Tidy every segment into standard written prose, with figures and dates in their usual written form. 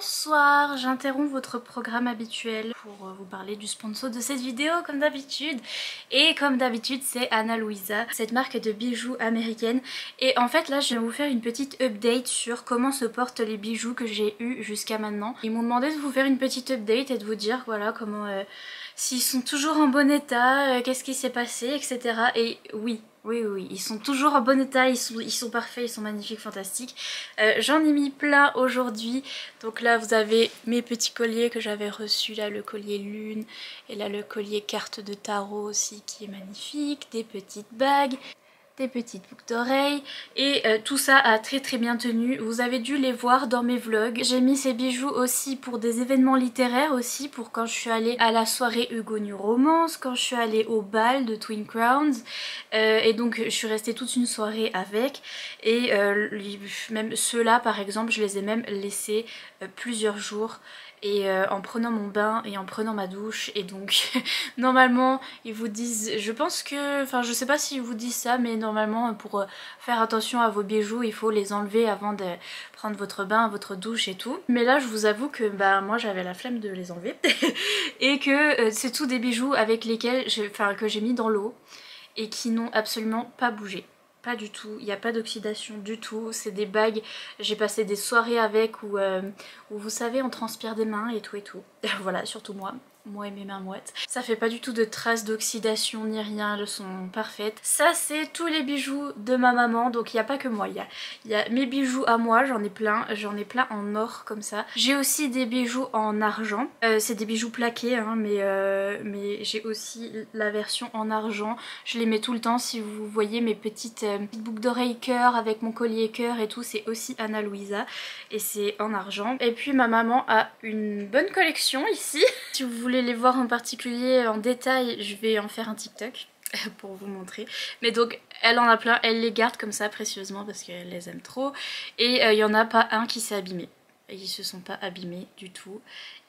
Bonsoir, j'interromps votre programme habituel pour vous parler du sponsor de cette vidéo comme d'habitude. Et comme d'habitude c'est Ana Luisa, cette marque de bijoux américaine. Et en fait là je vais vous faire une petite update sur comment se portent les bijoux que j'ai eu jusqu'à maintenant. Ils m'ont demandé de vous faire une petite update et de vous dire voilà comment... s'ils sont toujours en bon état, qu'est-ce qui s'est passé, etc. Et oui, ils sont toujours en bon état, ils sont parfaits, ils sont magnifiques, fantastiques. J'en ai mis plein aujourd'hui. Donc là vous avez mes petits colliers que j'avais reçus, là le collier lune et là le collier carte de tarot aussi qui est magnifique, des petites bagues, des petites boucles d'oreilles et tout ça a très bien tenu. Vous avez dû les voir dans mes vlogs. J'ai mis ces bijoux aussi pour des événements littéraires aussi, pour quand je suis allée à la soirée Hugo New Romance, quand je suis allée au bal de Twin Crowns et donc je suis restée toute une soirée avec et même ceux-là par exemple je les ai même laissés plusieurs jours. Et en prenant mon bain et en prenant ma douche, et donc normalement ils vous disent, je pense que, enfin je sais pas s'ils vous disent ça, mais normalement pour faire attention à vos bijoux il faut les enlever avant de prendre votre bain, votre douche et tout. Mais là je vous avoue que bah moi j'avais la flemme de les enlever et que c'est tout des bijoux avec lesquels que j'ai mis dans l'eau et qui n'ont absolument pas bougé. Pas du tout, il n'y a pas d'oxydation du tout, c'est des bagues, j'ai passé des soirées avec où vous savez on transpire des mains et tout et tout. Voilà, surtout moi et mes mains moites. Ça fait pas du tout de traces d'oxydation ni rien, elles sont parfaites. Ça c'est tous les bijoux de ma maman, donc il n'y a pas que moi, il y a mes bijoux à moi, j'en ai plein en or comme ça. J'ai aussi des bijoux en argent, c'est des bijoux plaqués hein, mais j'ai aussi la version en argent. Je les mets tout le temps, si vous voyez mes petites boucles d'oreilles cœur avec mon collier cœur et tout, c'est aussi Ana Luisa et c'est en argent. Et puis ma maman a une bonne collection ici. Si vous voulez les voir en particulier en détail, je vais en faire un TikTok pour vous montrer. Mais donc elle en a plein, elle les garde comme ça précieusement parce qu'elle les aime trop. Et il n'y en a pas un qui s'est abîmé. Ils se sont pas abîmés du tout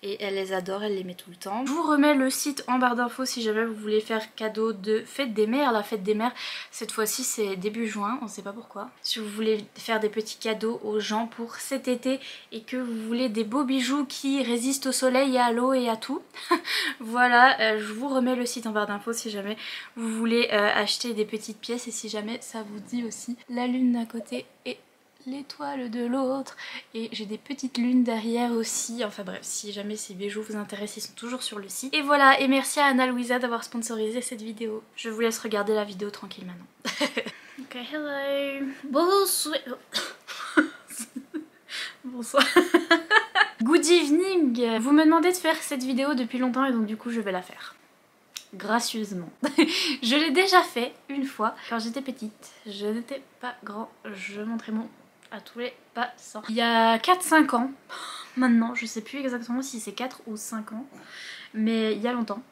et elle les adore, elle les met tout le temps. Je vous remets le site en barre d'infos si jamais vous voulez faire cadeau de fête des mères. La fête des mères cette fois-ci c'est début juin, on sait pas pourquoi. Si vous voulez faire des petits cadeaux aux gens pour cet été et que vous voulez des beaux bijoux qui résistent au soleil et à l'eau et à tout, voilà, je vous remets le site en barre d'infos si jamais vous voulez acheter des petites pièces et si jamais ça vous dit aussi. La lune d'un côté et l'étoile de l'autre et j'ai des petites lunes derrière aussi. Enfin bref, si jamais ces bijoux vous intéressent, ils sont toujours sur le site. Et voilà, et merci à Ana Luisa d'avoir sponsorisé cette vidéo. Je vous laisse regarder la vidéo tranquille maintenant. Ok, hello. Bonsoir. Bonsoir. Good evening. Vous me demandez de faire cette vidéo depuis longtemps et donc du coup je vais la faire. Gracieusement. Je l'ai déjà fait une fois quand j'étais petite. Je n'étais pas grand, je montrais mon à tous les passants. Il y a 4-5 ans, maintenant je sais plus exactement si c'est 4 ou 5 ans, mais il y a longtemps.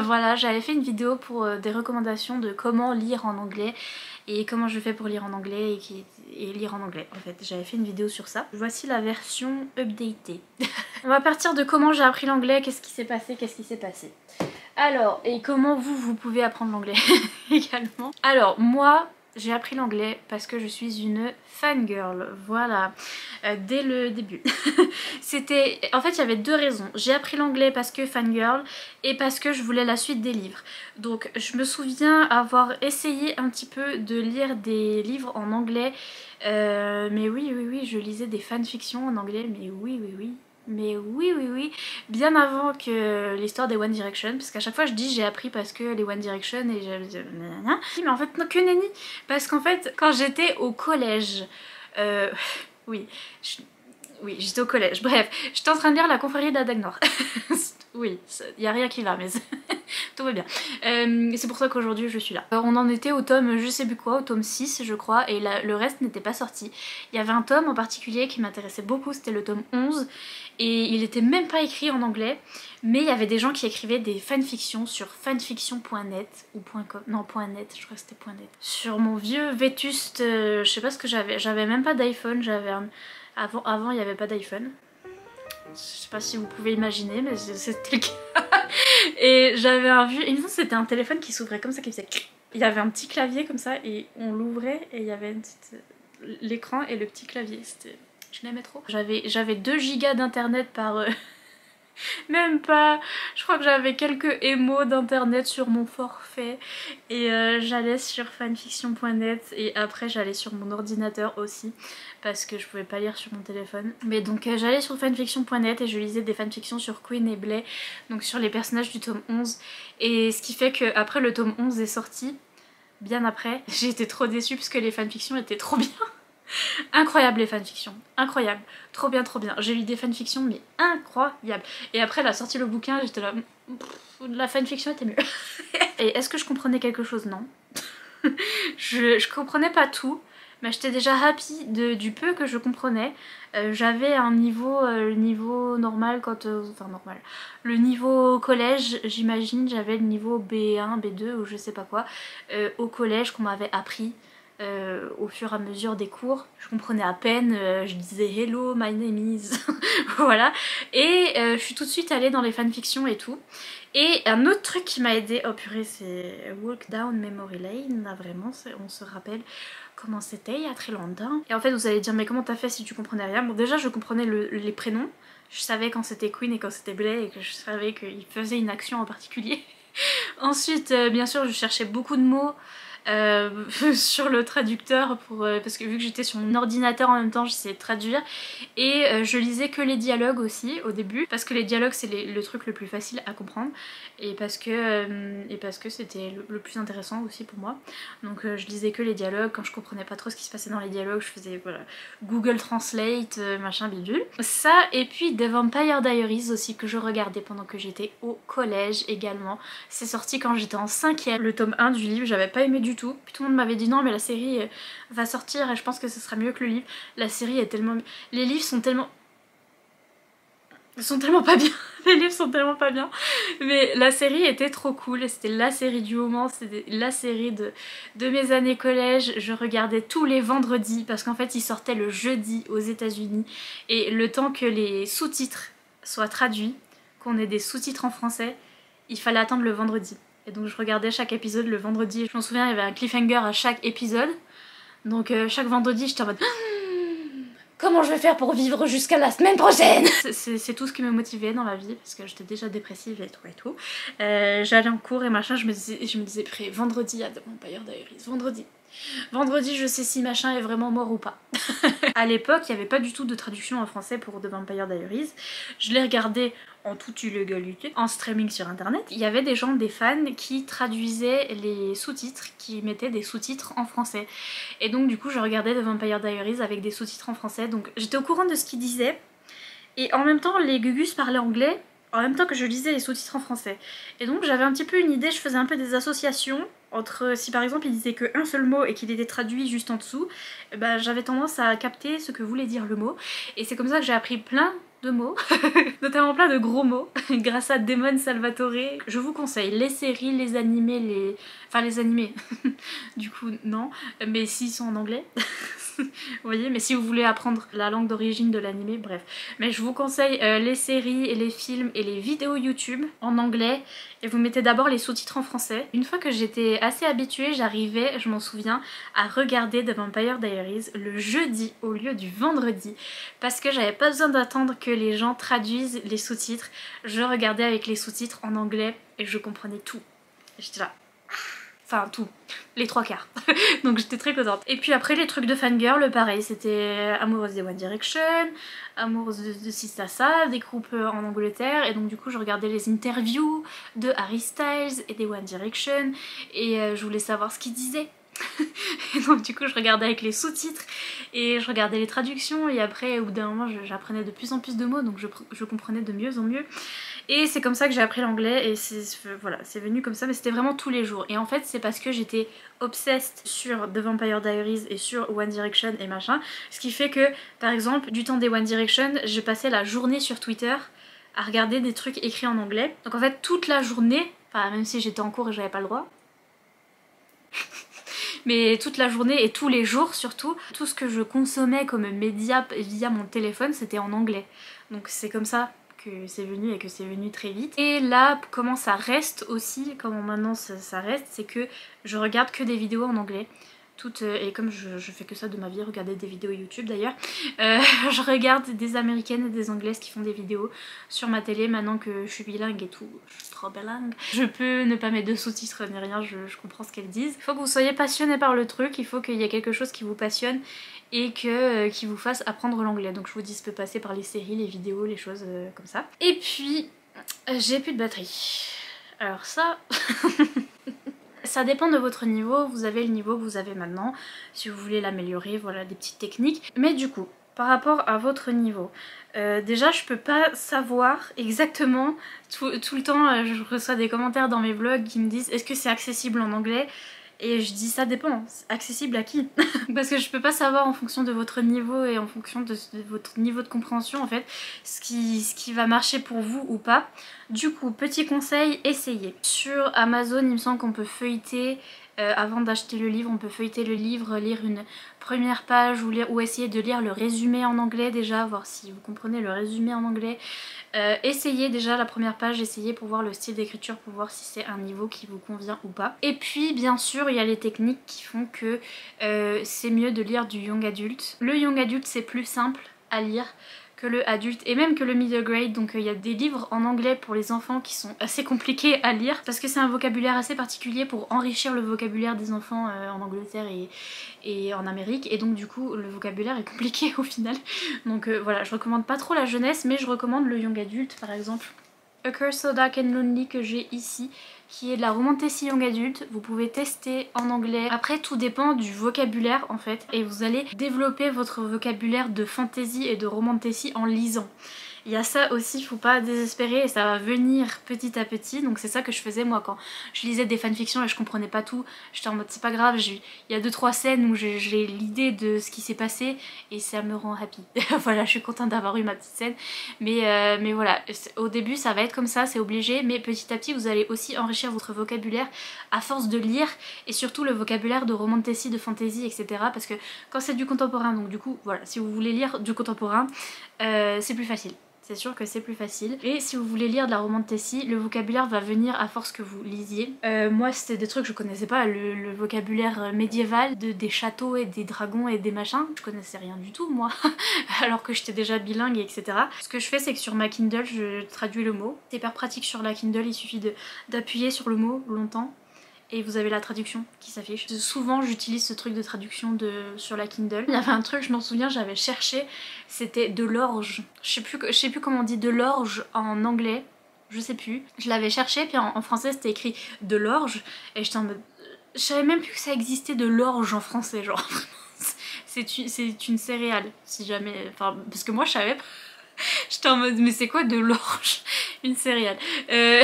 Voilà, j'avais fait une vidéo pour des recommandations de comment lire en anglais et comment je fais pour lire en anglais et lire en anglais en fait. J'avais fait une vidéo sur ça. Voici la version updatée. On va partir de comment j'ai appris l'anglais, qu'est-ce qui s'est passé, Alors, et comment vous pouvez apprendre l'anglais également. Alors, moi, j'ai appris l'anglais parce que je suis une fangirl, voilà, dès le début. En fait, il y avait deux raisons. J'ai appris l'anglais parce que fangirl et parce que je voulais la suite des livres. Donc, je me souviens avoir essayé un petit peu de lire des livres en anglais. Mais oui, je lisais des fanfictions en anglais, mais oui. Mais oui, bien avant que l'histoire des One Direction, parce qu'à chaque fois je dis j'ai appris parce que les One Direction et mais en fait non, que nenni, parce qu'en fait quand j'étais au collège, oui, j'étais au collège, bref, j'étais en train de lire La Confrérie d'Adagnor. Oui, il n'y a rien qui va, mais tout va bien. C'est pour ça qu'aujourd'hui je suis là. Alors, on en était au tome, je sais plus quoi, au tome 6 je crois, et le reste n'était pas sorti. Il y avait un tome en particulier qui m'intéressait beaucoup, c'était le tome 11, et il était même pas écrit en anglais, mais il y avait des gens qui écrivaient des fanfictions sur fanfiction.net ou .com, non .net, je crois que c'était .net. Sur mon vieux vétuste, je sais pas ce que j'avais même pas d'iPhone, avant il n'y avait pas d'iPhone. Je sais pas si vous pouvez imaginer, mais c'était le cas. Et j'avais un vieux... Il me semble que c'était un téléphone qui s'ouvrait comme ça, qui faisait... Il y avait un petit clavier comme ça, et on l'ouvrait, et il y avait l'écran et le petit clavier. C'était Je l'aimais trop. J'avais 2 gigas d'internet par... Même pas, je crois que j'avais quelques émos d'internet sur mon forfait et j'allais sur fanfiction.net et après j'allais sur mon ordinateur aussi parce que je pouvais pas lire sur mon téléphone. Mais donc j'allais sur fanfiction.net et je lisais des fanfictions sur Queen et Blay, donc sur les personnages du tome 11, et ce qui fait que après le tome 11 est sorti, bien après, j'ai été trop déçue parce que les fanfictions étaient trop bien. Incroyable les fanfictions, incroyable, trop bien trop bien. J'ai lu des fanfictions mais incroyables. Et après elle a sorti le bouquin, j'étais là, la fanfiction était mieux. Et est-ce que je comprenais quelque chose? Non. je comprenais pas tout, mais j'étais déjà happy du peu que je comprenais. J'avais un niveau normal quand... enfin normal. Le niveau collège, j'imagine, j'avais le niveau B1, B2 ou je sais pas quoi, au collège qu'on m'avait appris. Au fur et à mesure des cours, je comprenais à peine, je disais hello, my name is, voilà, et je suis tout de suite allée dans les fanfictions et tout. Et un autre truc qui m'a aidé, oh purée, c'est Walk Down Memory Lane, là vraiment, on se rappelle comment c'était il y a très longtemps. Et en fait vous allez dire mais comment t'as fait si tu comprenais rien? Bon déjà je comprenais les prénoms, je savais quand c'était Queen et quand c'était Blay et que je savais qu'il faisait une action en particulier. Ensuite bien sûr je cherchais beaucoup de mots sur le traducteur parce que vu que j'étais sur mon ordinateur en même temps j'essayais de traduire, et je lisais que les dialogues aussi au début parce que les dialogues c'est le truc le plus facile à comprendre et parce que c'était le plus intéressant aussi pour moi, donc je lisais que les dialogues. Quand je comprenais pas trop ce qui se passait dans les dialogues je faisais voilà Google Translate machin bidule, ça. Et puis The Vampire Diaries aussi que je regardais pendant que j'étais au collège également, c'est sorti quand j'étais en 5ème. Le tome 1 du livre j'avais pas aimé du tout, puis tout le monde m'avait dit non mais la série va sortir et je pense que ce sera mieux que le livre. La série est tellement... les livres sont tellement pas bien. Les livres sont tellement pas bien, mais la série était trop cool et c'était la série du moment, c'était la série de mes années collège. Je regardais tous les vendredis parce qu'en fait ils sortaient le jeudi aux États-Unis et le temps que les sous-titres soient traduits, qu'on ait des sous-titres en français, il fallait attendre le vendredi. Et donc je regardais chaque épisode le vendredi. Je m'en souviens, il y avait un cliffhanger à chaque épisode. Donc chaque vendredi j'étais en mode comment je vais faire pour vivre jusqu'à la semaine prochaine? C'est tout ce qui me motivait dans la vie parce que j'étais déjà dépressive et tout et tout. J'allais en cours et machin, je me disais prêt, vendredi à The Vampire Diaries, vendredi je sais si machin est vraiment mort ou pas. À l'époque il n'y avait pas du tout de traduction en français pour The Vampire Diaries. Je l'ai regardé en toute illégalité, en streaming sur internet. Il y avait des gens, des fans qui traduisaient les sous-titres, qui mettaient des sous-titres en français. Et donc du coup je regardais The Vampire Diaries avec des sous-titres en français, donc j'étais au courant de ce qu'ils disaient. Et en même temps les Gugus parlaient anglais, en même temps que je lisais les sous-titres en français. Et donc j'avais un petit peu une idée, je faisais un peu des associations entre si par exemple il disait qu'un seul mot et qu'il était traduit juste en dessous, bah, j'avais tendance à capter ce que voulait dire le mot. Et c'est comme ça que j'ai appris plein de mots, notamment plein de gros mots, grâce à Damon Salvatore. Je vous conseille les séries, les animés, enfin les animés, du coup non, mais s'ils sont en anglais, vous voyez, mais si vous voulez apprendre la langue d'origine de l'animé, bref. Mais je vous conseille les séries et les films et les vidéos YouTube en anglais, et vous mettez d'abord les sous-titres en français. Une fois que j'étais assez habituée, j'arrivais, je m'en souviens, à regarder The Vampire Diaries le jeudi au lieu du vendredi, parce que j'avais pas besoin d'attendre que les gens traduisent les sous-titres. Je regardais avec les sous-titres en anglais et je comprenais tout. J'étais là... Enfin tout, les 3/4. Donc j'étais très contente. Et puis après les trucs de fangirl, pareil, c'était amoureuse des One Direction, amoureuse de Sistasa, des groupes en Angleterre. Et donc du coup je regardais les interviews de Harry Styles et des One Direction. Et je voulais savoir ce qu'ils disaient. Et donc du coup je regardais avec les sous-titres et je regardais les traductions, et après au bout d'un moment j'apprenais de plus en plus de mots, donc je comprenais de mieux en mieux. Et c'est comme ça que j'ai appris l'anglais, et voilà, c'est venu comme ça, mais c'était vraiment tous les jours. Et en fait c'est parce que j'étais obsessed sur The Vampire Diaries et sur One Direction et machin, ce qui fait que par exemple du temps des One Direction j'ai passé la journée sur Twitter à regarder des trucs écrits en anglais. Donc en fait toute la journée, enfin même si j'étais en cours et j'avais pas le droit, mais toute la journée et tous les jours surtout, tout ce que je consommais comme média via mon téléphone c'était en anglais. Donc c'est comme ça que c'est venu, et que c'est venu très vite. Et là comment ça reste aussi, comment maintenant ça reste, c'est que je regarde que des vidéos en anglais. et comme je fais que ça de ma vie, regarder des vidéos YouTube d'ailleurs, je regarde des américaines et des anglaises qui font des vidéos sur ma télé maintenant que je suis bilingue et tout, je suis trop bilingue. Je peux ne pas mettre de sous-titres ni rien, je comprends ce qu'elles disent. Il faut que vous soyez passionné par le truc, il faut qu'il y ait quelque chose qui vous passionne et qui vous fasse apprendre l'anglais. Donc je vous dis, ça peut passer par les séries, les vidéos, les choses comme ça. Et puis, j'ai plus de batterie. Alors ça... Ça dépend de votre niveau, vous avez le niveau que vous avez maintenant, si vous voulez l'améliorer, voilà des petites techniques. Mais du coup, par rapport à votre niveau, déjà je peux pas savoir exactement, tout le temps je reçois des commentaires dans mes vlogs qui me disent est-ce que c'est accessible en anglais ? Et je dis ça dépend, accessible à qui? Parce que je peux pas savoir en fonction de votre niveau et en fonction de votre niveau de compréhension en fait ce qui va marcher pour vous ou pas. Du coup, petit conseil, essayez. Sur Amazon, il me semble qu'on peut feuilleter, avant d'acheter le livre, on peut feuilleter le livre, lire une première page ou essayer de lire le résumé en anglais déjà, voir si vous comprenez le résumé en anglais. Essayez déjà la première page, essayez pour voir le style d'écriture, pour voir si c'est un niveau qui vous convient ou pas. Et puis bien sûr il y a les techniques qui font que c'est mieux de lire du young adult. Le young adult c'est plus simple à lire que le adulte et même que le middle grade, donc il y a des livres en anglais pour les enfants qui sont assez compliqués à lire parce que c'est un vocabulaire assez particulier pour enrichir le vocabulaire des enfants en Angleterre et en Amérique, et donc du coup le vocabulaire est compliqué au final. Donc voilà, je recommande pas trop la jeunesse mais je recommande le young adulte, par exemple A Curse So Dark and Lonely que j'ai ici, qui est de la romantasy young adulte. Vous pouvez tester en anglais. Après tout dépend du vocabulaire en fait, et vous allez développer votre vocabulaire de fantasy et de romantasy en lisant. Il y a ça aussi, faut pas désespérer et ça va venir petit à petit. Donc c'est ça que je faisais moi quand je lisais des fanfictions et je comprenais pas tout. J'étais en mode c'est pas grave, il y a 2-3 scènes où j'ai l'idée de ce qui s'est passé et ça me rend happy. Voilà, je suis contente d'avoir eu ma petite scène. Mais voilà, au début ça va être comme ça, c'est obligé. Mais petit à petit vous allez aussi enrichir votre vocabulaire à force de lire, et surtout le vocabulaire de romantasy, de fantasy, etc. Parce que quand c'est du contemporain, donc du coup voilà, si vous voulez lire du contemporain, c'est plus facile. C'est sûr que c'est plus facile. Et si vous voulez lire de la romantasy, le vocabulaire va venir à force que vous lisiez. Moi c'était des trucs que je connaissais pas, le vocabulaire médiéval des châteaux et des dragons et des machins. Je connaissais rien du tout moi, alors que j'étais déjà bilingue, etc. Ce que je fais c'est que sur ma Kindle je traduis le mot. C'est hyper pratique sur la Kindle, il suffit d'appuyer sur le mot longtemps et vous avez la traduction qui s'affiche. Souvent j'utilise ce truc de traduction sur la Kindle. Il y avait un truc, je m'en souviens, j'avais cherché, c'était de l'orge. Je sais plus comment on dit de l'orge en anglais, je sais plus. Je l'avais cherché, puis en français c'était écrit de l'orge, et j'étais en mode... Je savais même plus que ça existait de l'orge en français, genre. C'est une céréale, si jamais... Enfin, parce que moi je savais pas. J'étais en mode mais c'est quoi de l'orge? Une céréale. Et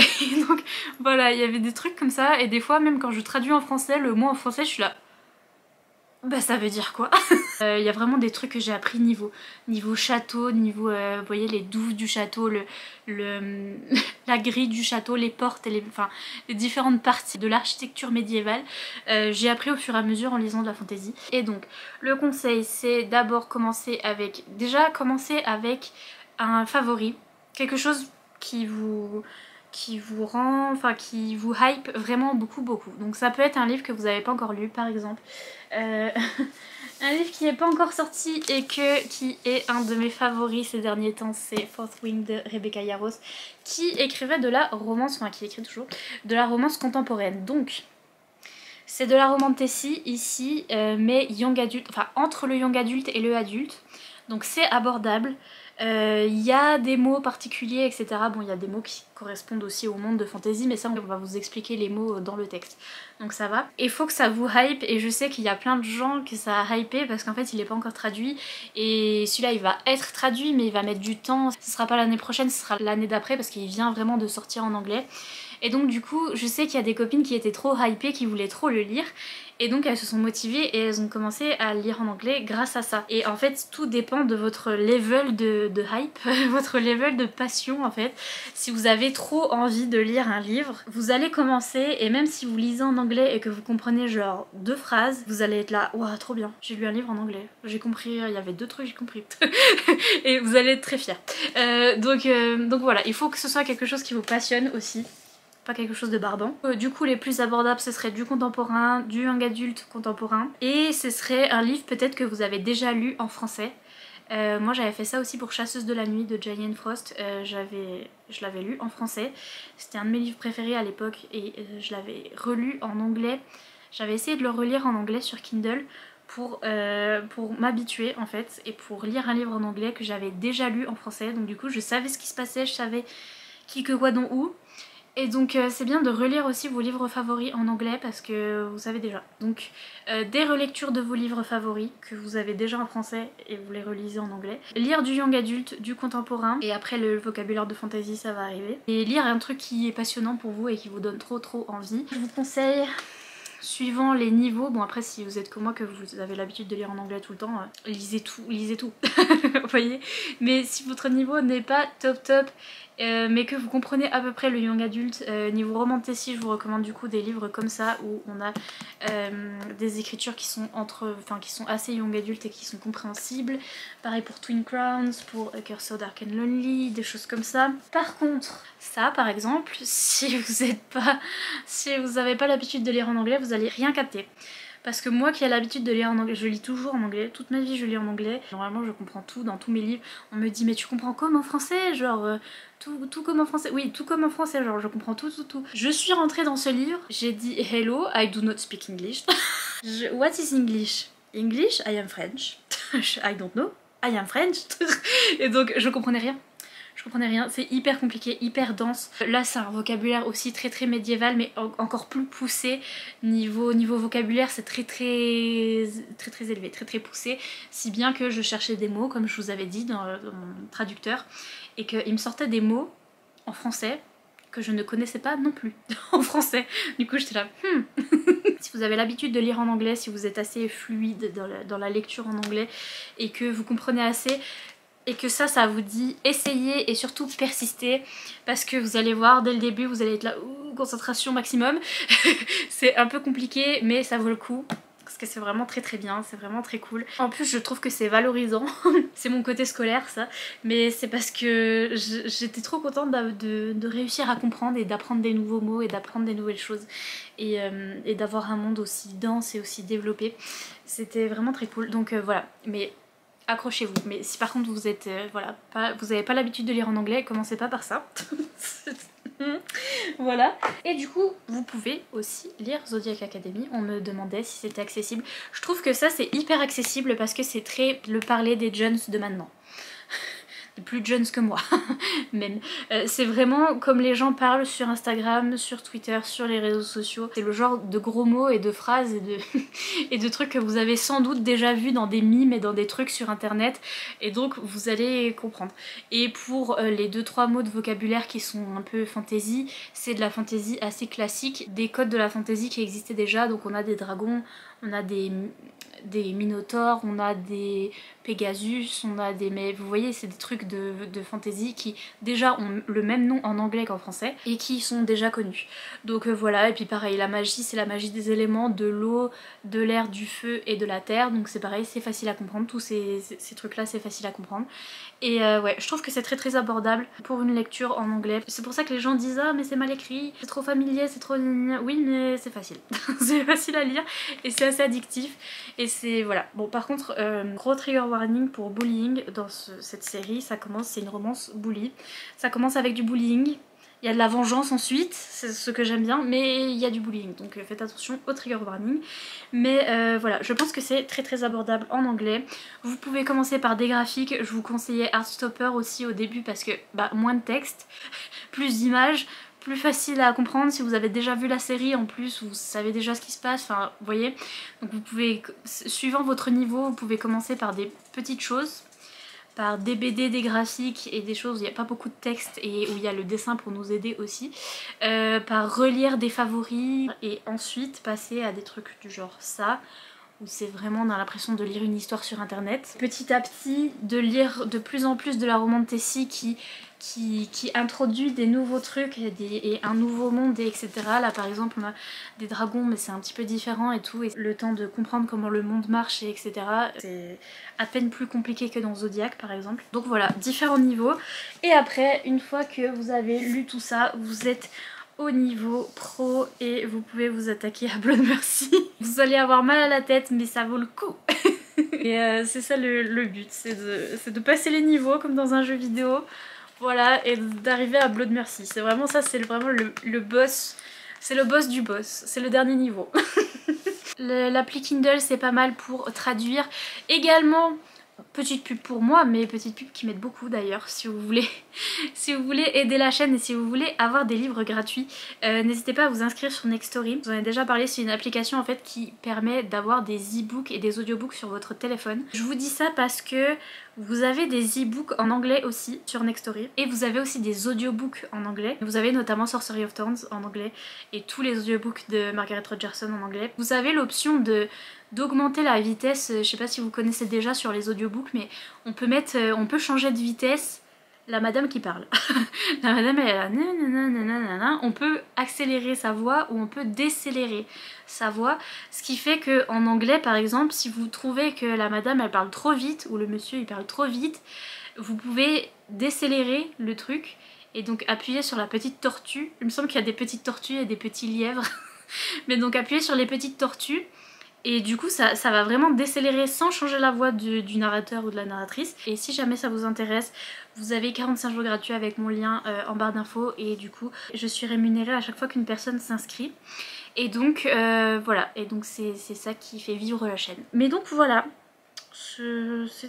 donc voilà, il y avait des trucs comme ça, et des fois même quand je traduis en français, le mot en français je suis là, bah ça veut dire quoi? Il y a vraiment des trucs que j'ai appris niveau château, niveau vous voyez les douves du château, la grille du château, les portes et les différentes parties de l'architecture médiévale. J'ai appris au fur et à mesure en lisant de la fantasy. Et donc le conseil c'est d'abord commencer avec un favori, quelque chose qui vous rend, enfin qui vous hype vraiment beaucoup. Donc ça peut être un livre que vous n'avez pas encore lu par exemple, un livre qui n'est pas encore sorti et qui est un de mes favoris ces derniers temps, c'est Fourth Wing de Rebecca Yarros, qui écrivait de la romance, enfin qui écrit toujours de la romance contemporaine. Donc c'est de la romantasy ici, mais young adulte, enfin entre le young adulte et le adulte, donc c'est abordable. Il y a des mots particuliers, etc. Bon, il y a des mots qui correspondent aussi au monde de fantasy, mais ça on va vous expliquer les mots dans le texte, donc ça va. Il faut que ça vous hype, et je sais qu'il y a plein de gens que ça a hypé parce qu'en fait il est pas encore traduit, et celui-là il va être traduit mais il va mettre du temps, ce sera pas l'année prochaine, ce sera l'année d'après parce qu'il vient vraiment de sortir en anglais. Et donc du coup je sais qu'il y a des copines qui étaient trop hypées, qui voulaient trop le lire, et donc elles se sont motivées et elles ont commencé à lire en anglais grâce à ça. Et en fait tout dépend de votre level de hype, votre level de passion en fait. Si vous avez trop envie de lire un livre, vous allez commencer, et même si vous lisez en anglais et que vous comprenez genre 2 phrases, vous allez être là, waouh trop bien, j'ai lu un livre en anglais, j'ai compris, il y avait 2 trucs, j'ai compris. Et vous allez être très fiers. Donc voilà, il faut que ce soit quelque chose qui vous passionne aussi. pas quelque chose de barbant. Du coup les plus abordables ce serait du contemporain, du young adulte contemporain et ce serait un livre peut-être que vous avez déjà lu en français. Moi j'avais fait ça aussi pour Chasseuse de la nuit de Diane Frost, je l'avais lu en français, c'était un de mes livres préférés à l'époque et je l'avais relu en anglais. J'avais essayé de le relire en anglais sur Kindle pour m'habituer en fait et pour lire un livre en anglais que j'avais déjà lu en français, donc du coup je savais ce qui se passait, je savais qui que quoi dont où. Et donc c'est bien de relire aussi vos livres favoris en anglais parce que vous savez déjà. Donc des relectures de vos livres favoris que vous avez déjà en français et vous les relisez en anglais. Lire du young adulte, du contemporain et après le vocabulaire de fantasy ça va arriver. Et lire un truc qui est passionnant pour vous et qui vous donne trop envie. Je vous conseille, suivant les niveaux, bon après si vous êtes comme moi que vous avez l'habitude de lire en anglais tout le temps, lisez tout, vous voyez. Mais si votre niveau n'est pas top, mais que vous comprenez à peu près le young adulte, niveau romantasy, je vous recommande du coup des livres comme ça où on a des écritures qui sont qui sont assez young adulte et qui sont compréhensibles. Pareil pour Twin Crowns, pour A Curse So Dark and Lonely, des choses comme ça. Par contre, ça par exemple, si vous n'avez pas l'habitude de lire en anglais, vous allez rien capter. Parce que moi qui ai l'habitude de lire en anglais, je lis toujours en anglais, toute ma vie je lis en anglais. Normalement je comprends tout dans tous mes livres. On me dit mais tu comprends comme en français, genre tout comme en français. Oui, tout comme en français, genre je comprends tout. Je suis rentrée dans ce livre, j'ai dit hello, I do not speak English. What is English? English, I am French. I don't know, I am French. Et donc je comprenais rien. Je comprenais rien, c'est hyper compliqué, hyper dense. Là c'est un vocabulaire aussi très médiéval mais encore plus poussé. Niveau vocabulaire c'est très élevé, très poussé. Si bien que je cherchais des mots comme je vous avais dit dans mon traducteur et qu'il me sortait des mots en français que je ne connaissais pas non plus en français. Du coup j'étais là Si vous avez l'habitude de lire en anglais, si vous êtes assez fluide dans la lecture en anglais et que vous comprenez assez et que ça vous dit essayez et surtout persistez parce que vous allez voir dès le début vous allez être là concentration maximum. C'est un peu compliqué mais ça vaut le coup parce que c'est vraiment très bien, c'est vraiment très cool. En plus je trouve que c'est valorisant. C'est mon côté scolaire ça, mais c'est parce que j'étais trop contente de réussir à comprendre et d'apprendre des nouveaux mots et d'apprendre des nouvelles choses et d'avoir un monde aussi dense et aussi développé. C'était vraiment très cool, donc voilà. Mais accrochez-vous, mais si par contre vous êtes vous n'avez pas l'habitude de lire en anglais, commencez pas par ça. Voilà. Et du coup vous pouvez aussi lire Zodiac Academy. On me demandait si c'était accessible. Je trouve que ça c'est hyper accessible parce que c'est très le parler des jeunes de maintenant. Des plus jeunes que moi même. C'est vraiment comme les gens parlent sur Instagram, sur Twitter, sur les réseaux sociaux. C'est le genre de gros mots et de phrases et de trucs que vous avez sans doute déjà vu dans des mimes et dans des trucs sur internet et donc vous allez comprendre. Et pour les 2-3 mots de vocabulaire qui sont un peu fantasy, c'est de la fantasy assez classique, des codes de la fantasy qui existaient déjà, donc on a des dragons, on a des minotaures, on a des Pegasus, on a des... mais vous voyez c'est des trucs de fantasy qui déjà ont le même nom en anglais qu'en français et qui sont déjà connus. Donc voilà, et puis pareil la magie c'est la magie des éléments, de l'eau, de l'air, du feu et de la terre, donc c'est pareil, c'est facile à comprendre, tous ces trucs là c'est facile à comprendre. Et ouais, je trouve que c'est très abordable pour une lecture en anglais. C'est pour ça que les gens disent ah mais c'est mal écrit, c'est trop familier, c'est trop... Oui mais c'est facile. C'est facile à lire et c'est assez addictif. Et c'est voilà. Bon par contre, gros trigger warning pour bullying dans cette série, ça commence, c'est une romance bully. Ça commence avec du bullying. Il y a de la vengeance ensuite, c'est ce que j'aime bien, mais il y a du bullying, donc faites attention au trigger warning. Mais voilà, je pense que c'est très abordable en anglais. Vous pouvez commencer par des graphiques, je vous conseillais Heartstopper aussi au début parce que moins de texte, plus d'images, plus facile à comprendre. Si vous avez déjà vu la série en plus, vous savez déjà ce qui se passe, enfin vous voyez. Donc vous pouvez, suivant votre niveau, vous pouvez commencer par des petites choses, par des BD, des graphiques et des choses où il n'y a pas beaucoup de texte et où il y a le dessin pour nous aider aussi, par relire des favoris et ensuite passer à des trucs du genre ça, où c'est vraiment on a l'impression de lire une histoire sur internet. Petit à petit de lire de plus en plus de la romantasy qui introduit des nouveaux trucs et un nouveau monde et etc. Là par exemple on a des dragons mais c'est un petit peu différent et tout, et le temps de comprendre comment le monde marche et etc. C'est à peine plus compliqué que dans Zodiac par exemple. Donc voilà, différents niveaux. Et après une fois que vous avez lu tout ça, vous êtes au niveau pro et vous pouvez vous attaquer à Blood Mercy. Vous allez avoir mal à la tête mais ça vaut le coup. Et c'est ça le but, c'est de passer les niveaux comme dans un jeu vidéo. Voilà, et d'arriver à Blood Mercy. C'est vraiment ça, c'est vraiment le boss. C'est le boss du boss, c'est le dernier niveau. L'appli Kindle c'est pas mal pour traduire. Également, petite pub pour moi, mais petite pub qui m'aide beaucoup d'ailleurs, si vous voulez aider la chaîne et si vous voulez avoir des livres gratuits, n'hésitez pas à vous inscrire sur Nextory. Je vous en ai déjà parlé, c'est une application en fait qui permet d'avoir des e-books et des audiobooks sur votre téléphone. Je vous dis ça parce que vous avez des e-books en anglais aussi sur Nextory et vous avez aussi des audiobooks en anglais. Vous avez notamment Sorcery of Thorns en anglais et tous les audiobooks de Margaret Rogerson en anglais. Vous avez l'option d'augmenter la vitesse, je sais pas si vous connaissez déjà sur les audiobooks, mais on peut changer de vitesse la madame qui parle. La madame elle est là, nanana. On peut accélérer sa voix ou on peut décélérer sa voix, ce qui fait que en anglais par exemple, si vous trouvez que la madame elle parle trop vite ou le monsieur il parle trop vite, vous pouvez décélérer le truc et donc appuyer sur la petite tortue. Il me semble qu'il y a des petites tortues et des petits lièvres. Mais donc appuyer sur les petites tortues et du coup ça va vraiment décélérer sans changer la voix du narrateur ou de la narratrice. Et si jamais ça vous intéresse, vous avez 45 jours gratuits avec mon lien en barre d'infos et du coup je suis rémunérée à chaque fois qu'une personne s'inscrit. Et donc voilà, et donc c'est ça qui fait vivre la chaîne. Mais donc voilà,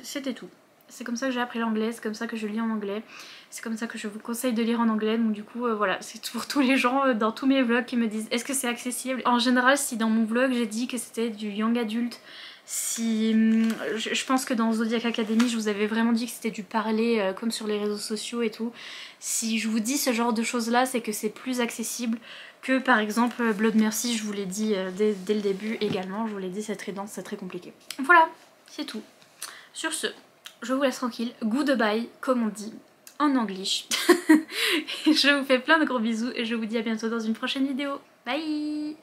c'était tout. C'est comme ça que j'ai appris l'anglais, c'est comme ça que je lis en anglais, c'est comme ça que je vous conseille de lire en anglais. Donc du coup voilà, c'est pour tous les gens dans tous mes vlogs qui me disent est-ce que c'est accessible. En général, si dans mon vlog j'ai dit que c'était du young adulte, si je pense que dans Zodiac Academy je vous avais vraiment dit que c'était du parler comme sur les réseaux sociaux et tout. Si je vous dis ce genre de choses là, c'est que c'est plus accessible que par exemple Blood Mercy. Je vous l'ai dit dès le début également, je vous l'ai dit, c'est très dense, c'est très compliqué. Voilà, c'est tout. Sur ce, je vous laisse tranquille, goodbye comme on dit en anglais. Je vous fais plein de gros bisous et je vous dis à bientôt dans une prochaine vidéo. Bye.